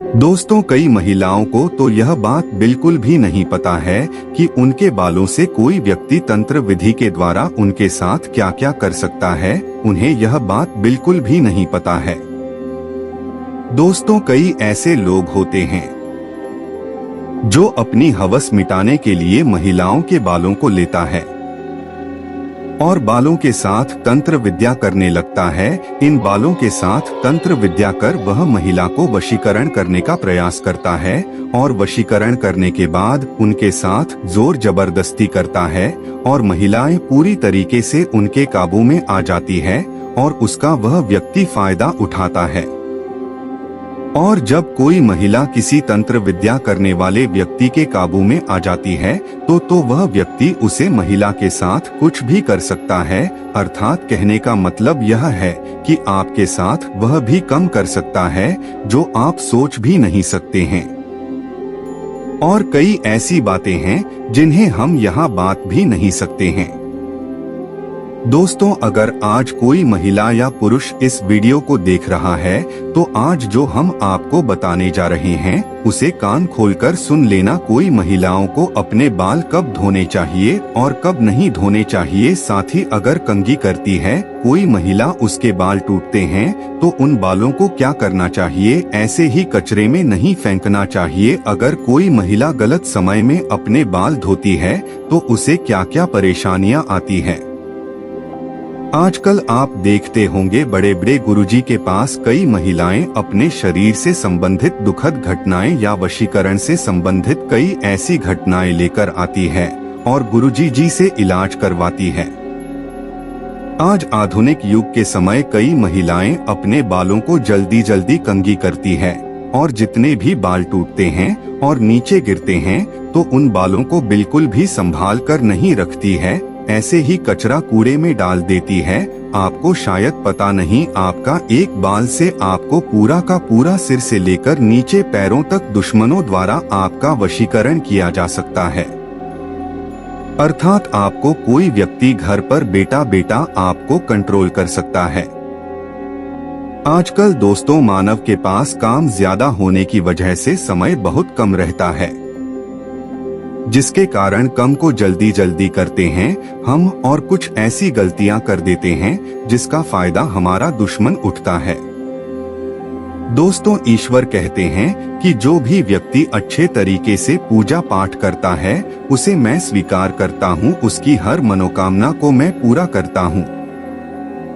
दोस्तों, कई महिलाओं को तो यह बात बिल्कुल भी नहीं पता है कि उनके बालों से कोई व्यक्ति तंत्र विधि के द्वारा उनके साथ क्या क्या कर सकता है। उन्हें यह बात बिल्कुल भी नहीं पता है। दोस्तों, कई ऐसे लोग होते हैं जो अपनी हवस मिटाने के लिए महिलाओं के बालों को लेता है और बालों के साथ तंत्र विद्या करने लगता है। इन बालों के साथ तंत्र विद्या कर वह महिला को वशीकरण करने का प्रयास करता है और वशीकरण करने के बाद उनके साथ जोर जबरदस्ती करता है और महिलाएं पूरी तरीके से उनके काबू में आ जाती है और उसका वह व्यक्ति फायदा उठाता है। और जब कोई महिला किसी तंत्र विद्या करने वाले व्यक्ति के काबू में आ जाती है तो वह व्यक्ति उसे महिला के साथ कुछ भी कर सकता है। अर्थात कहने का मतलब यह है कि आपके साथ वह भी कम कर सकता है जो आप सोच भी नहीं सकते हैं। और कई ऐसी बातें हैं जिन्हें हम यहाँ बात भी नहीं सकते हैं। दोस्तों, अगर आज कोई महिला या पुरुष इस वीडियो को देख रहा है तो आज जो हम आपको बताने जा रहे हैं उसे कान खोलकर सुन लेना। कोई महिलाओं को अपने बाल कब धोने चाहिए और कब नहीं धोने चाहिए, साथ ही अगर कंघी करती है कोई महिला, उसके बाल टूटते हैं तो उन बालों को क्या करना चाहिए, ऐसे ही कचरे में नहीं फेंकना चाहिए। अगर कोई महिला गलत समय में अपने बाल धोती है तो उसे क्या क्या परेशानियां आती है। आजकल आप देखते होंगे बड़े बड़े गुरुजी के पास कई महिलाएं अपने शरीर से संबंधित दुखद घटनाएं या वशीकरण से संबंधित कई ऐसी घटनाएं लेकर आती है और गुरुजी जी से इलाज करवाती है। आज आधुनिक युग के समय कई महिलाएं अपने बालों को जल्दी जल्दी कंघी करती है और जितने भी बाल टूटते हैं और नीचे गिरते हैं तो उन बालों को बिल्कुल भी संभाल कर नहीं रखती है, ऐसे ही कचरा कूड़े में डाल देती है। आपको शायद पता नहीं, आपका एक बाल से आपको पूरा का पूरा सिर से लेकर नीचे पैरों तक दुश्मनों द्वारा आपका वशीकरण किया जा सकता है। अर्थात आपको कोई व्यक्ति घर पर बेटा बेटा आपको कंट्रोल कर सकता है। आजकल दोस्तों, मानव के पास काम ज्यादा होने की वजह से समय बहुत कम रहता है, जिसके कारण कम को जल्दी जल्दी करते हैं हम और कुछ ऐसी गलतियां कर देते हैं जिसका फायदा हमारा दुश्मन उठता है। दोस्तों, ईश्वर कहते हैं कि जो भी व्यक्ति अच्छे तरीके से पूजा पाठ करता है उसे मैं स्वीकार करता हूं, उसकी हर मनोकामना को मैं पूरा करता हूं।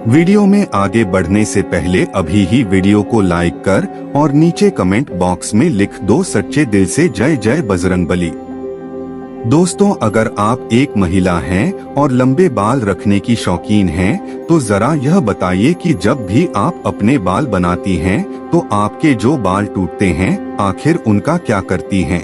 वीडियो में आगे बढ़ने से पहले अभी ही वीडियो को लाइक कर और नीचे कमेंट बॉक्स में लिख दो सच्चे दिल से जय जय बजरंगबली। दोस्तों, अगर आप एक महिला हैं और लंबे बाल रखने की शौकीन हैं तो जरा यह बताइए कि जब भी आप अपने बाल बनाती हैं तो आपके जो बाल टूटते हैं आखिर उनका क्या करती हैं?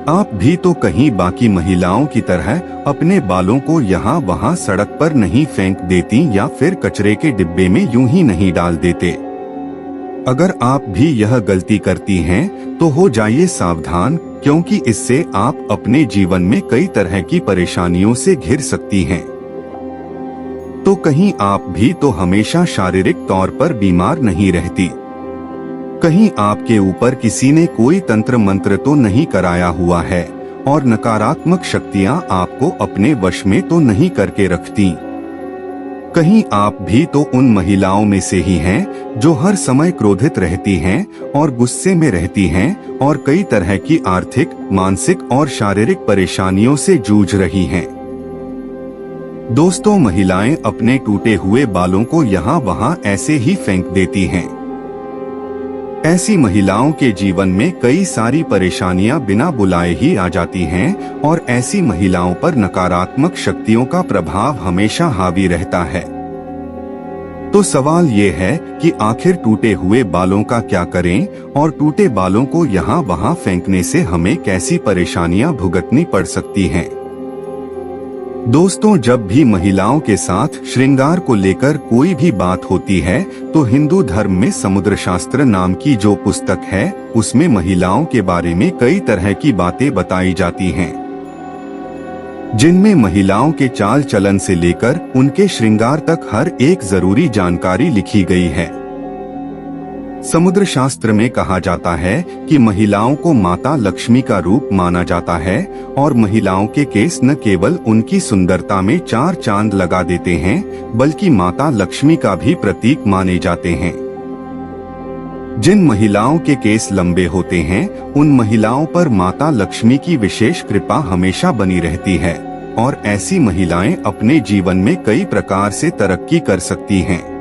आप भी तो कहीं बाकी महिलाओं की तरह अपने बालों को यहाँ वहाँ सड़क पर नहीं फेंक देती या फिर कचरे के डिब्बे में यूं ही नहीं डाल देते। अगर आप भी यह गलती करती हैं तो हो जाइए सावधान, क्योंकि इससे आप अपने जीवन में कई तरह की परेशानियों से घिर सकती हैं। तो कहीं आप भी तो हमेशा शारीरिक तौर पर बीमार नहीं रहती, कहीं आपके ऊपर किसी ने कोई तंत्र मंत्र तो नहीं कराया हुआ है और नकारात्मक शक्तियां आपको अपने वश में तो नहीं करके रखती। कहीं आप भी तो उन महिलाओं में से ही हैं जो हर समय क्रोधित रहती हैं और गुस्से में रहती हैं और कई तरह की आर्थिक, मानसिक और शारीरिक परेशानियों से जूझ रही हैं। दोस्तों, महिलाएं अपने टूटे हुए बालों को यहाँ वहाँ ऐसे ही फेंक देती हैं। ऐसी महिलाओं के जीवन में कई सारी परेशानियां बिना बुलाए ही आ जाती हैं और ऐसी महिलाओं पर नकारात्मक शक्तियों का प्रभाव हमेशा हावी रहता है। तो सवाल ये है कि आखिर टूटे हुए बालों का क्या करें और टूटे बालों को यहाँ वहाँ फेंकने से हमें कैसी परेशानियां भुगतनी पड़ सकती हैं? दोस्तों, जब भी महिलाओं के साथ श्रृंगार को लेकर कोई भी बात होती है तो हिंदू धर्म में समुद्र शास्त्र नाम की जो पुस्तक है उसमें महिलाओं के बारे में कई तरह की बातें बताई जाती हैं, जिनमें महिलाओं के चाल चलन से लेकर उनके श्रृंगार तक हर एक जरूरी जानकारी लिखी गई है। समुद्र शास्त्र में कहा जाता है कि महिलाओं को माता लक्ष्मी का रूप माना जाता है और महिलाओं के केस न केवल उनकी सुंदरता में चार चांद लगा देते हैं, बल्कि माता लक्ष्मी का भी प्रतीक माने जाते हैं। जिन महिलाओं के केस लंबे होते हैं, उन महिलाओं पर माता लक्ष्मी की विशेष कृपा हमेशा बनी रहती है और ऐसी महिलाएं अपने जीवन में कई प्रकार से तरक्की कर सकती हैं।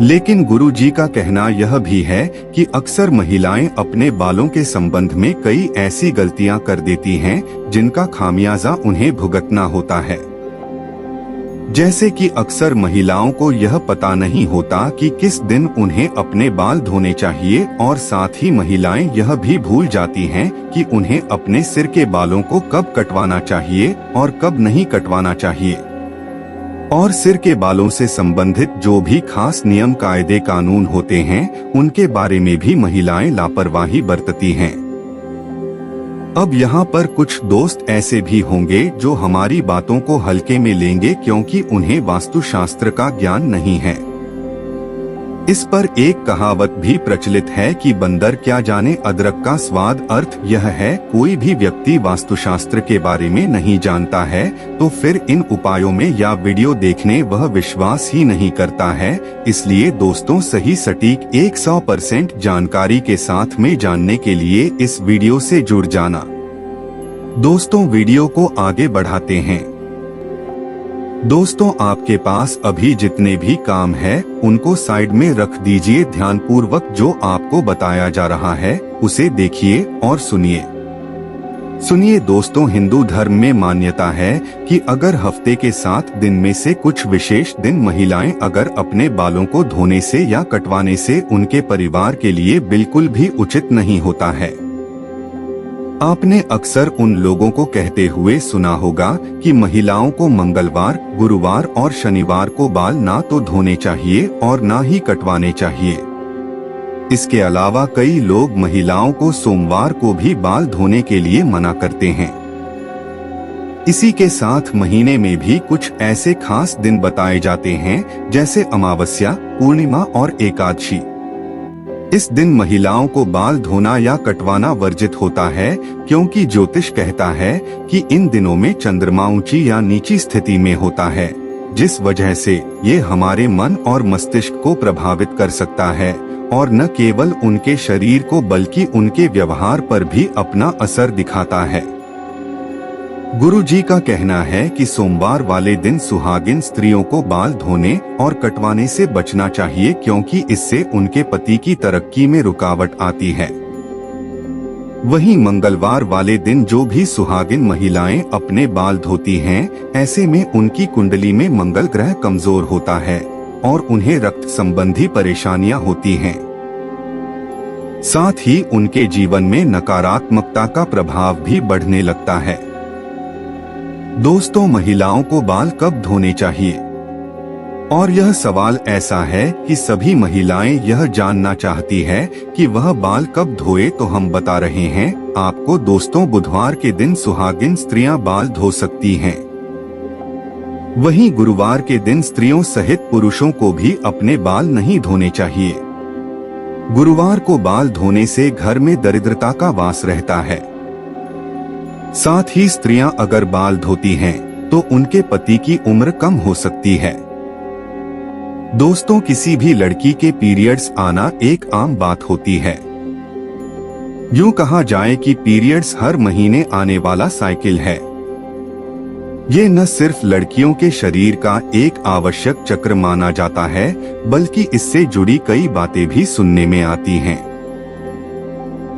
लेकिन गुरुजी का कहना यह भी है कि अक्सर महिलाएं अपने बालों के संबंध में कई ऐसी गलतियां कर देती हैं जिनका खामियाजा उन्हें भुगतना होता है। जैसे कि अक्सर महिलाओं को यह पता नहीं होता कि किस दिन उन्हें अपने बाल धोने चाहिए और साथ ही महिलाएं यह भी भूल जाती हैं कि उन्हें अपने सिर के बालों को कब कटवाना चाहिए और कब नहीं कटवाना चाहिए। और सिर के बालों से संबंधित जो भी खास नियम कायदे कानून होते हैं, उनके बारे में भी महिलाएं लापरवाही बरतती हैं। अब यहाँ पर कुछ दोस्त ऐसे भी होंगे जो हमारी बातों को हल्के में लेंगे क्योंकि उन्हें वास्तुशास्त्र का ज्ञान नहीं है। इस पर एक कहावत भी प्रचलित है कि बंदर क्या जाने अदरक का स्वाद। अर्थ यह है, कोई भी व्यक्ति वास्तुशास्त्र के बारे में नहीं जानता है तो फिर इन उपायों में या वीडियो देखने वह विश्वास ही नहीं करता है। इसलिए दोस्तों, सही सटीक 100% जानकारी के साथ में जानने के लिए इस वीडियो से जुड़ जाना। दोस्तों, वीडियो को आगे बढ़ाते हैं। दोस्तों, आपके पास अभी जितने भी काम है उनको साइड में रख दीजिए। ध्यानपूर्वक जो आपको बताया जा रहा है उसे देखिए और सुनिए दोस्तों, हिंदू धर्म में मान्यता है कि अगर हफ्ते के 7 दिन में से कुछ विशेष दिन महिलाएं अगर अपने बालों को धोने से या कटवाने से उनके परिवार के लिए बिल्कुल भी उचित नहीं होता है। आपने अक्सर उन लोगों को कहते हुए सुना होगा कि महिलाओं को मंगलवार, गुरुवार और शनिवार को बाल ना तो धोने चाहिए और ना ही कटवाने चाहिए। इसके अलावा कई लोग महिलाओं को सोमवार को भी बाल धोने के लिए मना करते हैं। इसी के साथ महीने में भी कुछ ऐसे खास दिन बताए जाते हैं जैसे अमावस्या, पूर्णिमा और एकादशी। इस दिन महिलाओं को बाल धोना या कटवाना वर्जित होता है क्योंकि ज्योतिष कहता है कि इन दिनों में चंद्रमा ऊंची या नीची स्थिति में होता है, जिस वजह से ये हमारे मन और मस्तिष्क को प्रभावित कर सकता है और न केवल उनके शरीर को बल्कि उनके व्यवहार पर भी अपना असर दिखाता है। गुरुजी का कहना है कि सोमवार वाले दिन सुहागिन स्त्रियों को बाल धोने और कटवाने से बचना चाहिए क्योंकि इससे उनके पति की तरक्की में रुकावट आती है। वहीं मंगलवार वाले दिन जो भी सुहागिन महिलाएं अपने बाल धोती हैं, ऐसे में उनकी कुंडली में मंगल ग्रह कमजोर होता है और उन्हें रक्त संबंधी परेशानियां होती हैं। साथ ही उनके जीवन में नकारात्मकता का प्रभाव भी बढ़ने लगता है। दोस्तों, महिलाओं को बाल कब धोने चाहिए? और यह सवाल ऐसा है कि सभी महिलाएं यह जानना चाहती है कि वह बाल कब धोए, तो हम बता रहे हैं आपको दोस्तों, बुधवार के दिन सुहागिन स्त्रियां बाल धो सकती हैं। वहीं गुरुवार के दिन स्त्रियों सहित पुरुषों को भी अपने बाल नहीं धोने चाहिए। गुरुवार को बाल धोने से घर में दरिद्रता का वास रहता है। साथ ही स्त्रियां अगर बाल धोती हैं तो उनके पति की उम्र कम हो सकती है। दोस्तों, किसी भी लड़की के पीरियड्स आना एक आम बात होती है। यूं कहा जाए कि पीरियड्स हर महीने आने वाला साइकिल है। ये न सिर्फ लड़कियों के शरीर का एक आवश्यक चक्र माना जाता है, बल्कि इससे जुड़ी कई बातें भी सुनने में आती हैं।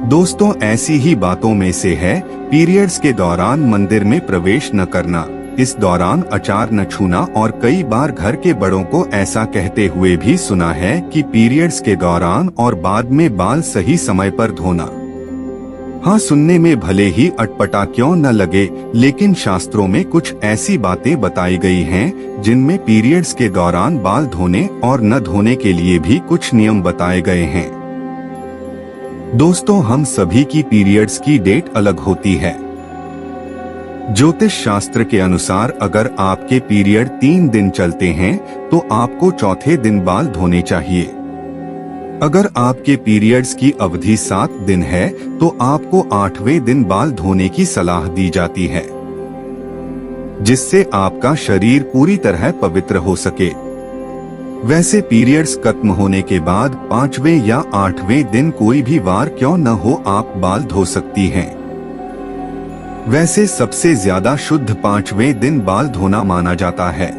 दोस्तों, ऐसी ही बातों में से है पीरियड्स के दौरान मंदिर में प्रवेश न करना, इस दौरान अचार न छूना और कई बार घर के बड़ों को ऐसा कहते हुए भी सुना है कि पीरियड्स के दौरान और बाद में बाल सही समय पर धोना। हाँ, सुनने में भले ही अटपटा क्यों न लगे, लेकिन शास्त्रों में कुछ ऐसी बातें बताई गई हैं जिनमें पीरियड्स के दौरान बाल धोने और न धोने के लिए भी कुछ नियम बताए गए हैं। दोस्तों, हम सभी की पीरियड्स की डेट अलग होती है। ज्योतिष शास्त्र के अनुसार अगर आपके पीरियड 3 दिन चलते हैं तो आपको चौथे दिन बाल धोने चाहिए। अगर आपके पीरियड्स की अवधि 7 दिन है तो आपको 8वें दिन बाल धोने की सलाह दी जाती है, जिससे आपका शरीर पूरी तरह पवित्र हो सके। वैसे पीरियड्स खत्म होने के बाद 5वें या 8वें दिन कोई भी वार क्यों न हो आप बाल धो सकती हैं। वैसे सबसे ज्यादा शुद्ध 5वें दिन बाल धोना माना जाता है।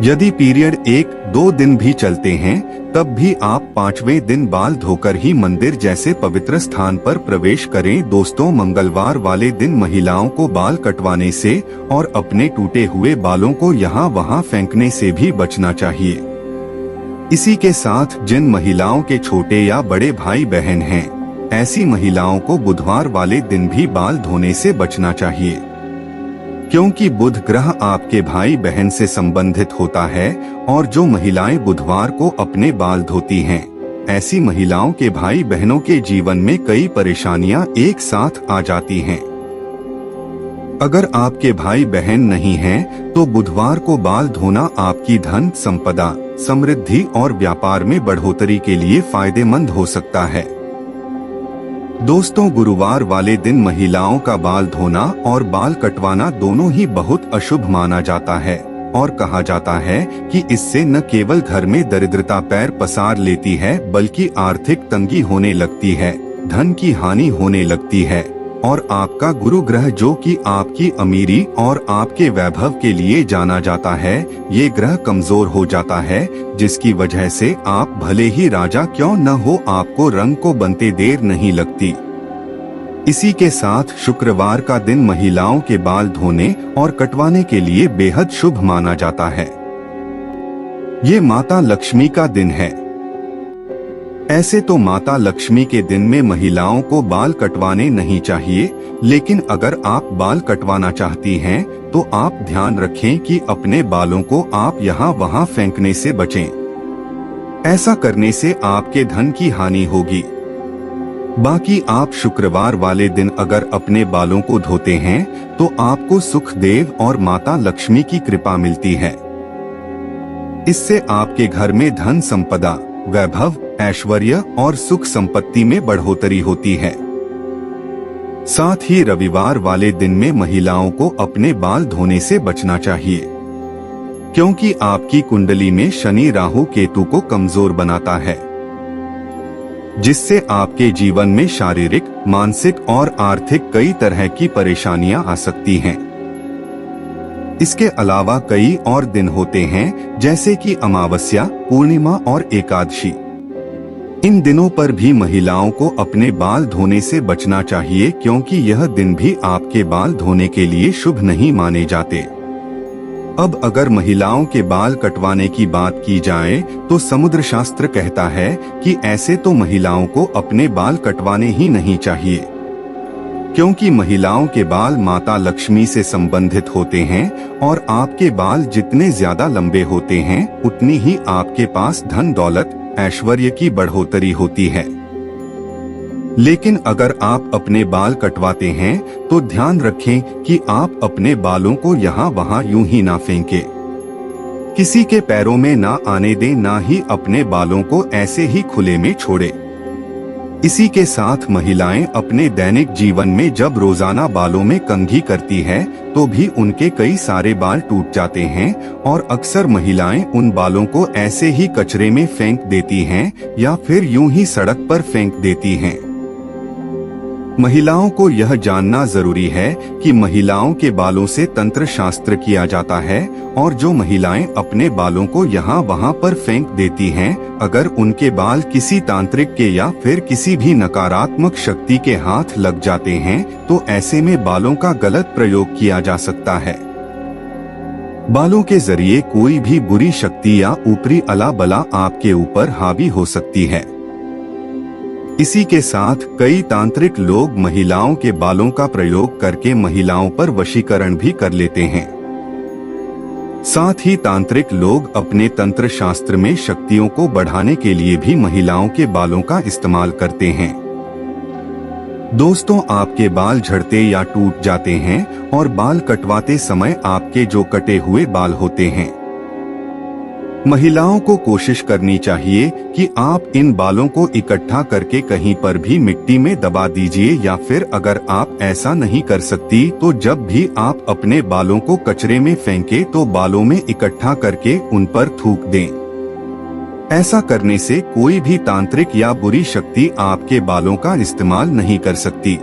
यदि पीरियड 1-2 दिन भी चलते हैं तब भी आप 5वें दिन बाल धोकर ही मंदिर जैसे पवित्र स्थान पर प्रवेश करें। दोस्तों, मंगलवार वाले दिन महिलाओं को बाल कटवाने से और अपने टूटे हुए बालों को यहाँ वहाँ फेंकने से भी बचना चाहिए। इसी के साथ जिन महिलाओं के छोटे या बड़े भाई बहन हैं, ऐसी महिलाओं को बुधवार वाले दिन भी बाल धोने से बचना चाहिए, क्योंकि बुध ग्रह आपके भाई बहन से संबंधित होता है और जो महिलाएं बुधवार को अपने बाल धोती हैं, ऐसी महिलाओं के भाई बहनों के जीवन में कई परेशानियां एक साथ आ जाती हैं। अगर आपके भाई बहन नहीं हैं, तो बुधवार को बाल धोना आपकी धन संपदा, समृद्धि और व्यापार में बढ़ोतरी के लिए फायदेमंद हो सकता है। दोस्तों, गुरुवार वाले दिन महिलाओं का बाल धोना और बाल कटवाना दोनों ही बहुत अशुभ माना जाता है और कहा जाता है कि इससे न केवल घर में दरिद्रता पैर पसार लेती है, बल्कि आर्थिक तंगी होने लगती है, धन की हानि होने लगती है और आपका गुरु ग्रह, जो कि आपकी अमीरी और आपके वैभव के लिए जाना जाता है, ये ग्रह कमजोर हो जाता है, जिसकी वजह से आप भले ही राजा क्यों न हो, आपको रंग को बनते देर नहीं लगती। इसी के साथ शुक्रवार का दिन महिलाओं के बाल धोने और कटवाने के लिए बेहद शुभ माना जाता है। ये माता लक्ष्मी का दिन है। ऐसे तो माता लक्ष्मी के दिन में महिलाओं को बाल कटवाने नहीं चाहिए, लेकिन अगर आप बाल कटवाना चाहती हैं, तो आप ध्यान रखें कि अपने बालों को आप यहाँ वहाँ फेंकने से बचें। ऐसा करने से आपके धन की हानि होगी। बाकी आप शुक्रवार वाले दिन अगर अपने बालों को धोते हैं, तो आपको सुखदेव और माता लक्ष्मी की कृपा मिलती है। इससे आपके घर में धन संपदा, वैभव, ऐश्वर्य और सुख संपत्ति में बढ़ोतरी होती है। साथ ही रविवार वाले दिन में महिलाओं को अपने बाल धोने से बचना चाहिए, क्योंकि आपकी कुंडली में शनि राहु केतु को कमजोर बनाता है, जिससे आपके जीवन में शारीरिक, मानसिक और आर्थिक कई तरह की परेशानियां आ सकती हैं। इसके अलावा कई और दिन होते हैं, जैसे कि अमावस्या, पूर्णिमा और एकादशी। इन दिनों पर भी महिलाओं को अपने बाल धोने से बचना चाहिए, क्योंकि यह दिन भी आपके बाल धोने के लिए शुभ नहीं माने जाते। अब अगर महिलाओं के बाल कटवाने की बात की जाए, तो समुद्र शास्त्र कहता है कि ऐसे तो महिलाओं को अपने बाल कटवाने ही नहीं चाहिए, क्योंकि महिलाओं के बाल माता लक्ष्मी से संबंधित होते हैं और आपके बाल जितने ज्यादा लंबे होते हैं, उतनी ही आपके पास धन दौलत, ऐश्वर्य की बढ़ोतरी होती है। लेकिन अगर आप अपने बाल कटवाते हैं, तो ध्यान रखें कि आप अपने बालों को यहाँ वहाँ यूं ही ना फेंकें, किसी के पैरों में ना आने दें, ना ही अपने बालों को ऐसे ही खुले में छोड़ें। इसी के साथ महिलाएं अपने दैनिक जीवन में जब रोजाना बालों में कंघी करती है, तो भी उनके कई सारे बाल टूट जाते हैं और अक्सर महिलाएं उन बालों को ऐसे ही कचरे में फेंक देती हैं या फिर यूं ही सड़क पर फेंक देती हैं। महिलाओं को यह जानना जरूरी है कि महिलाओं के बालों से तंत्र शास्त्र किया जाता है और जो महिलाएं अपने बालों को यहाँ वहाँ पर फेंक देती हैं, अगर उनके बाल किसी तांत्रिक के या फिर किसी भी नकारात्मक शक्ति के हाथ लग जाते हैं, तो ऐसे में बालों का गलत प्रयोग किया जा सकता है। बालों के जरिए कोई भी बुरी शक्ति या ऊपरी अला बला आपके ऊपर हावी हो सकती है। इसी के साथ कई तांत्रिक लोग महिलाओं के बालों का प्रयोग करके महिलाओं पर वशीकरण भी कर लेते हैं। साथ ही तांत्रिक लोग अपने तंत्र शास्त्र में शक्तियों को बढ़ाने के लिए भी महिलाओं के बालों का इस्तेमाल करते हैं। दोस्तों, आपके बाल झड़ते या टूट जाते हैं और बाल कटवाते समय आपके जो कटे हुए बाल होते हैं, महिलाओं को कोशिश करनी चाहिए कि आप इन बालों को इकट्ठा करके कहीं पर भी मिट्टी में दबा दीजिए, या फिर अगर आप ऐसा नहीं कर सकती तो जब भी आप अपने बालों को कचरे में फेंके तो बालों में इकट्ठा करके उन पर थूक दें। ऐसा करने से कोई भी तांत्रिक या बुरी शक्ति आपके बालों का इस्तेमाल नहीं कर सकती।